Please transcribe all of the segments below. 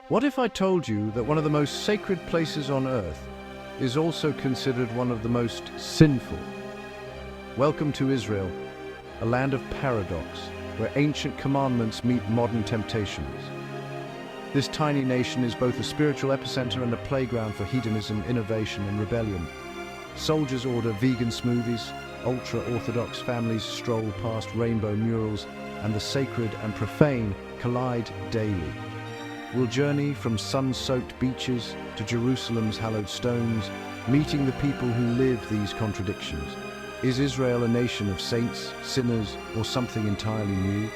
What if I told you that one of the most sacred places on earth is also considered one of the most sinful? Welcome to Israel, a land of paradox, where ancient commandments meet modern temptations. This tiny nation is both a spiritual epicenter and a playground for hedonism, innovation, and rebellion. Soldiers order vegan smoothies, ultra-Orthodox families stroll past rainbow murals, and the sacred and profane collide daily. We'll journey from sun-soaked beaches to Jerusalem's hallowed stones, meeting the people who live these contradictions. Is Israel a nation of saints, sinners, or something entirely new?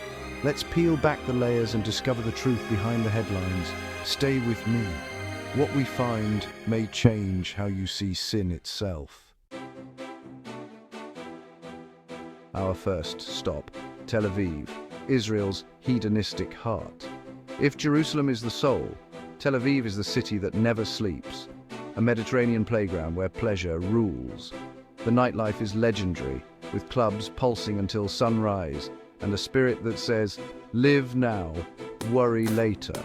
Let's peel back the layers and discover the truth behind the headlines. Stay with me. What we find may change how you see sin itself. Our first stop, Tel Aviv, Israel's hedonistic heart. If Jerusalem is the soul, Tel Aviv is the city that never sleeps, a Mediterranean playground where pleasure rules. The nightlife is legendary, with clubs pulsing until sunrise, and a spirit that says, "Live now, worry later."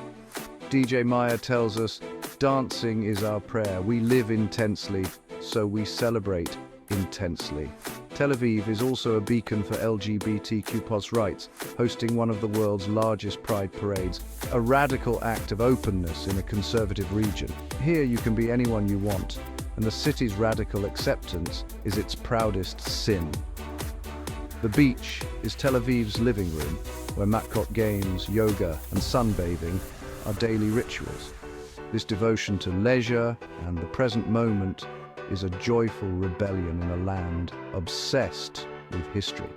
DJ Maya tells us, "Dancing is our prayer. We live intensely, so we celebrate intensely." Tel Aviv is also a beacon for LGBTQ+ rights, hosting one of the world's largest pride parades, a radical act of openness in a conservative region. Here you can be anyone you want, and the city's radical acceptance is its proudest sin. The beach is Tel Aviv's living room, where matchcock games, yoga, and sunbathing are daily rituals. This devotion to leisure and the present moment is a joyful rebellion in a land obsessed with history.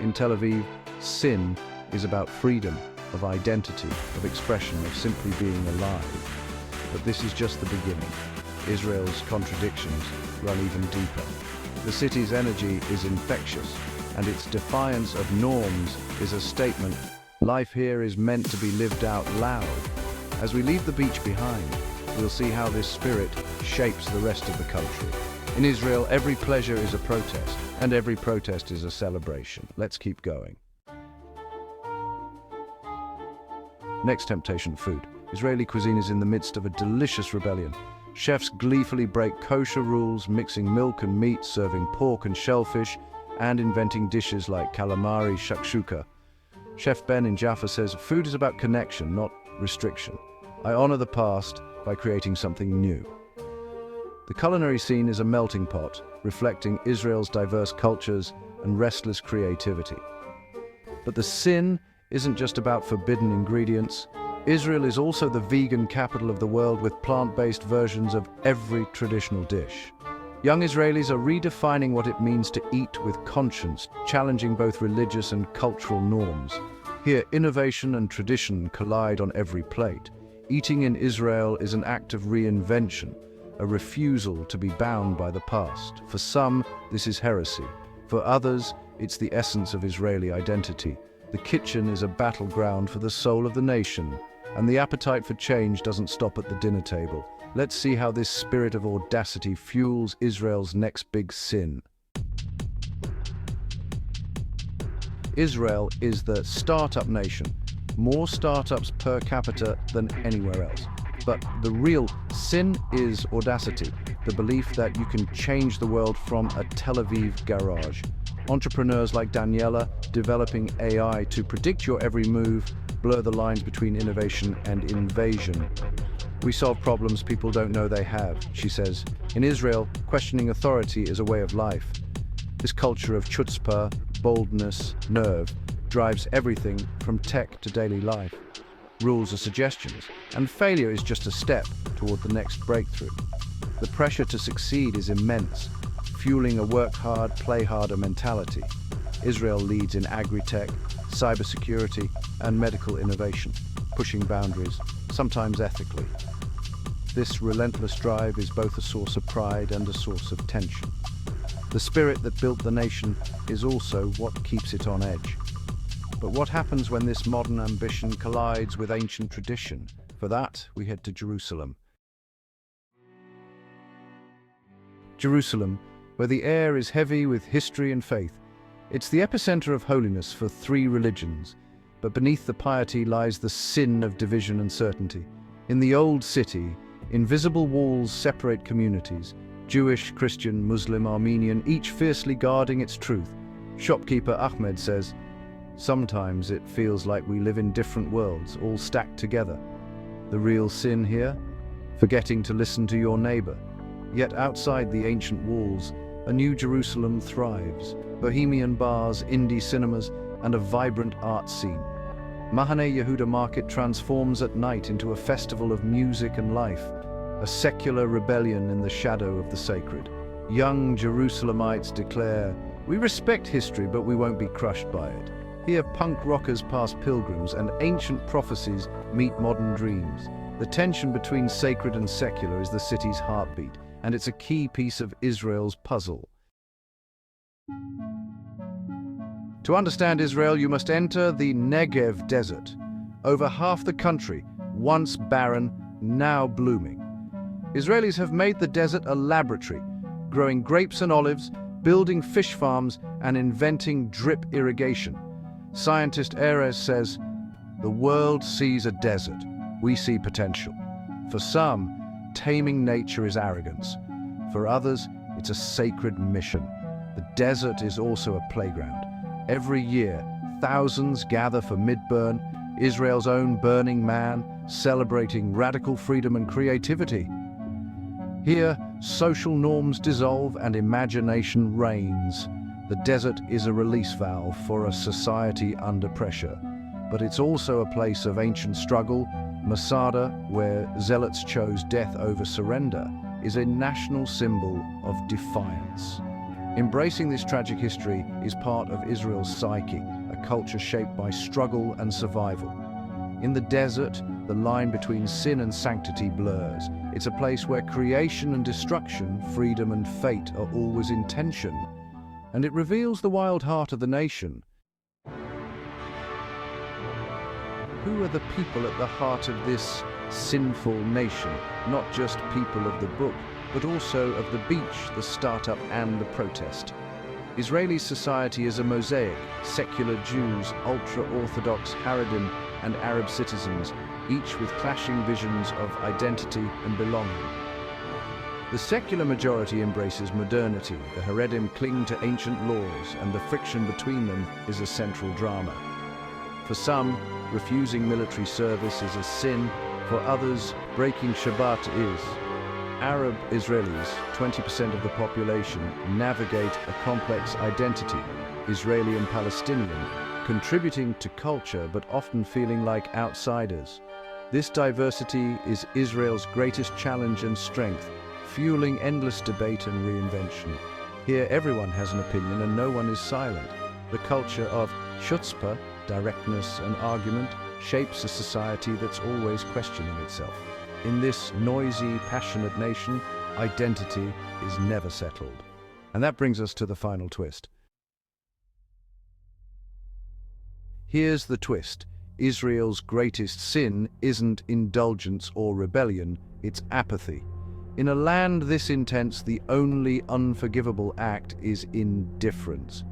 In Tel Aviv, sin is about freedom of identity, of expression, of simply being alive. But this is just the beginning. Israel's contradictions run even deeper. The city's energy is infectious, and its defiance of norms is a statement. Life here is meant to be lived out loud. As we leave the beach behind, we'll see how this spirit shapes the rest of the country. In Israel, every pleasure is a protest, and every protest is a celebration. Let's keep going. Next temptation, food. Israeli cuisine is in the midst of a delicious rebellion. Chefs gleefully break kosher rules, mixing milk and meat, serving pork and shellfish, and inventing dishes like calamari shakshuka. Chef Ben in Jaffa says, "Food is about connection, not restriction. I honor the past by creating something new." The culinary scene is a melting pot, reflecting Israel's diverse cultures and restless creativity. But the sin isn't just about forbidden ingredients. Israel is also the vegan capital of the world, with plant-based versions of every traditional dish. Young Israelis are redefining what it means to eat with conscience, challenging both religious and cultural norms. Here, innovation and tradition collide on every plate. Eating in Israel is an act of reinvention, a refusal to be bound by the past. For some, this is heresy. For others, it's the essence of Israeli identity. The kitchen is a battleground for the soul of the nation, and the appetite for change doesn't stop at the dinner table. Let's see how this spirit of audacity fuels Israel's next big sin. Israel is the startup nation. More startups per capita than anywhere else. But the real sin is audacity, the belief that you can change the world from a Tel Aviv garage. Entrepreneurs like Daniela, developing AI to predict your every move, blur the lines between innovation and invasion. "We solve problems people don't know they have," she says. In Israel, questioning authority is a way of life. This culture of chutzpah, boldness, nerve, drives everything from tech to daily life. Rules are suggestions, and failure is just a step toward the next breakthrough. The pressure to succeed is immense, fueling a work hard, play harder mentality. Israel leads in agri-tech, cybersecurity, and medical innovation, pushing boundaries, sometimes ethically. This relentless drive is both a source of pride and a source of tension. The spirit that built the nation is also what keeps it on edge. But what happens when this modern ambition collides with ancient tradition? For that, we head to Jerusalem. Jerusalem, where the air is heavy with history and faith. It's the epicenter of holiness for three religions, but beneath the piety lies the sin of division and certainty. In the old city, invisible walls separate communities, Jewish, Christian, Muslim, Armenian, each fiercely guarding its truth. Shopkeeper Ahmed says, "Sometimes it feels like we live in different worlds, all stacked together. The real sin here? Forgetting to listen to your neighbor." Yet outside the ancient walls, a new Jerusalem thrives. Bohemian bars, indie cinemas, and a vibrant art scene. Mahane Yehuda Market transforms at night into a festival of music and life, a secular rebellion in the shadow of the sacred. Young Jerusalemites declare, "We respect history, but we won't be crushed by it." Here punk rockers pass pilgrims and ancient prophecies meet modern dreams. The tension between sacred and secular is the city's heartbeat, and it's a key piece of Israel's puzzle. To understand Israel, you must enter the Negev desert. Over half the country, once barren, now blooming. Israelis have made the desert a laboratory, growing grapes and olives, building fish farms, and inventing drip irrigation. Scientist Erez says, "The world sees a desert. We see potential." For some, taming nature is arrogance. For others, it's a sacred mission. The desert is also a playground. Every year, thousands gather for Midburn, Israel's own Burning Man, celebrating radical freedom and creativity. Here, social norms dissolve and imagination reigns. The desert is a release valve for a society under pressure. But it's also a place of ancient struggle. Masada, where zealots chose death over surrender, is a national symbol of defiance. Embracing this tragic history is part of Israel's psyche, a culture shaped by struggle and survival. In the desert, the line between sin and sanctity blurs. It's a place where creation and destruction, freedom and fate are always in tension. And it reveals the wild heart of the nation. Who are the people at the heart of this sinful nation? Not just people of the book, but also of the beach, the startup, and the protest. Israeli society is a mosaic: secular Jews, ultra-Orthodox Haredim, and Arab citizens, each with clashing visions of identity and belonging. The secular majority embraces modernity, the Haredim cling to ancient laws, and the friction between them is a central drama. For some, refusing military service is a sin. For others, breaking Shabbat is. Arab Israelis, 20% of the population, navigate a complex identity, Israeli and Palestinian, contributing to culture but often feeling like outsiders. This diversity is Israel's greatest challenge and strength, fueling endless debate and reinvention. Here everyone has an opinion and no one is silent. The culture of chutzpah, directness and argument, shapes a society that's always questioning itself. In this noisy, passionate nation, identity is never settled. And that brings us to the final twist. Here's the twist. Israel's greatest sin isn't indulgence or rebellion, it's apathy. In a land this intense, the only unforgivable act is indifference.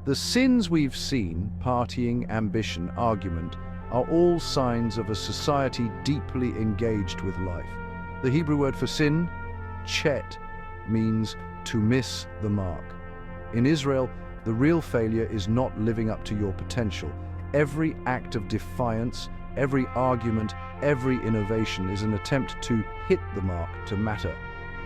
The sins we've seen, partying, ambition, argument, are all signs of a society deeply engaged with life. The Hebrew word for sin, chet, means to miss the mark. In Israel, the real failure is not living up to your potential. Every act of defiance, every argument, every innovation is an attempt to hit the mark, to matter.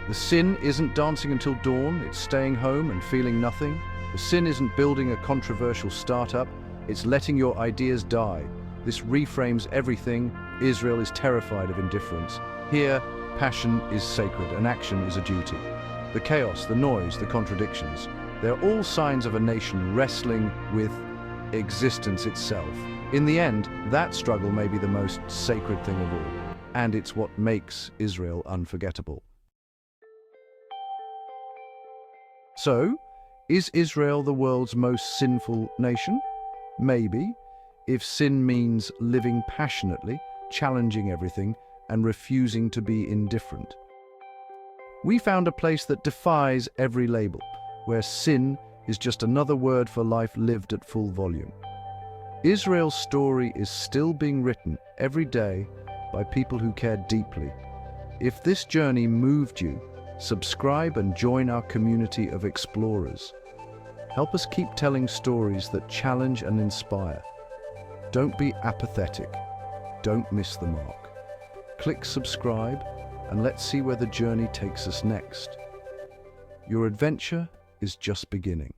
The sin isn't dancing until dawn, it's staying home and feeling nothing. The sin isn't building a controversial startup, it's letting your ideas die. This reframes everything. Israel is terrified of indifference. Here, passion is sacred and action is a duty. The chaos, the noise, the contradictions, they're all signs of a nation wrestling with existence itself. In the end, that struggle may be the most sacred thing of all, and it's what makes Israel unforgettable. So, is Israel the world's most sinful nation? Maybe. If sin means living passionately, challenging everything, and refusing to be indifferent. We found a place that defies every label, where sin is just another word for life lived at full volume. Israel's story is still being written every day by people who care deeply. If this journey moved you, subscribe and join our community of explorers. Help us keep telling stories that challenge and inspire. Don't be apathetic. Don't miss the mark. Click subscribe and let's see where the journey takes us next. Your adventure is just beginning.